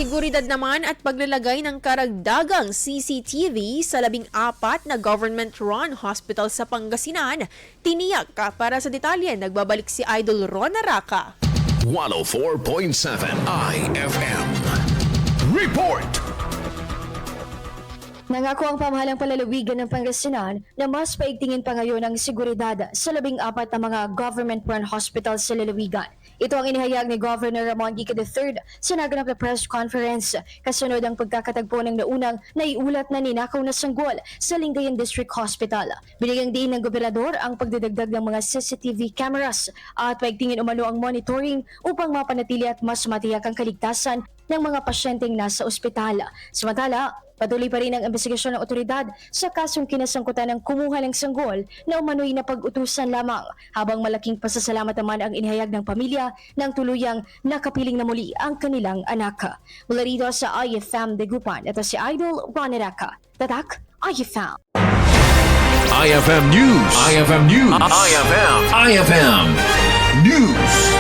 Seguridad naman at paglalagay ng Karagdagang Cctv sa 14 na government-run hospital sa Pangasinan. Tiniyak ka para sa detalye, nagbabalik si Idol Ron Araca. 104.7 IFM. Report! Nangako ang pamahalang palalawigan ng Pangasinan na mas paigtingin pa ngayon ang seguridad sa 14 na mga government-run hospitals sa lalawigan. Ito ang inihayag ni Governor Ramon G. III sa naganap na press conference kasunod ang pagkakatagpo ng naunang naiulat na ninakaw na sanggol sa Lingayen District Hospital. Binigyang diin ng gobernador ang pagdadagdag ng mga CCTV cameras at paigtingin umano ang monitoring upang mapanatili at mas matiyak ang kaligtasan ng mga pasyenteng nasa ospital. Samantala, patuloy pa rin ang investigasyon ng otoridad sa kasong kinasangkutan ng kumuha ng sanggol na umano'y napag-utusan lamang, habang malaking pasasalamat naman ang inihayag ng pamilya nang tuluyang nakapiling na muli ang kanilang anak. Mula rito sa IFM Degupan, ito si Idol Ron Araca. Tatak, IFM. IFM News. IFM News. IFM News.